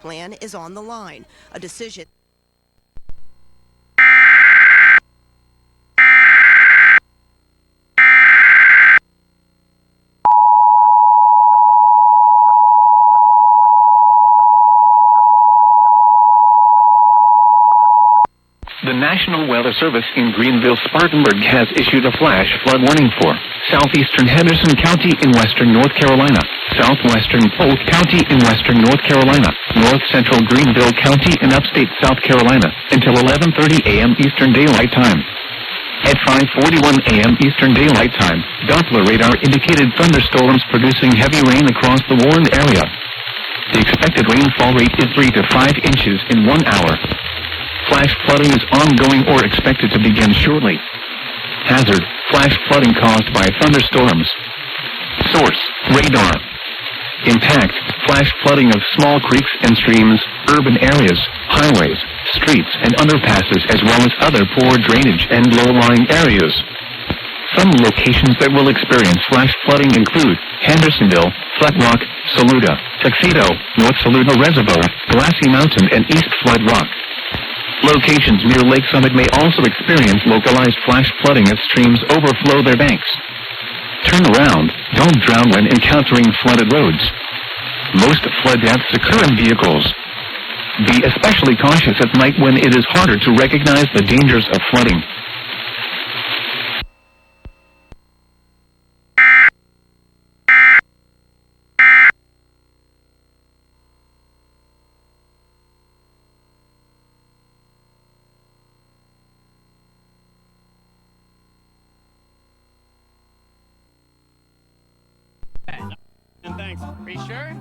plan is on the line. A decision. The National Weather Service in Greenville-Spartanburg has issued a flash flood warning for southeastern Henderson County in western North Carolina, southwestern Polk County in western North Carolina, north central Greenville County in upstate South Carolina, until 11:30 a.m. Eastern Daylight Time. At 5:41 a.m. Eastern Daylight Time, Doppler radar indicated thunderstorms producing heavy rain across the warned area. The expected rainfall rate is 3 to 5 inches in 1 hour. Flash flooding is ongoing or expected to begin shortly. Hazard: flash flooding caused by thunderstorms. Source: radar. Impact: flash flooding of small creeks and streams, urban areas, highways, streets, and underpasses, as well as other poor drainage and low-lying areas. Some locations that will experience flash flooding include Hendersonville, Flat Rock, Saluda, Tuxedo, North Saluda Reservoir, Grassy Mountain, and East Flood Rock. Locations near Lake Summit may also experience localized flash flooding as streams overflow their banks. Turn around, don't drown when encountering flooded roads. Most flood deaths occur in vehicles. Be especially cautious at night when it is harder to recognize the dangers of flooding. And thanks. Are you sure?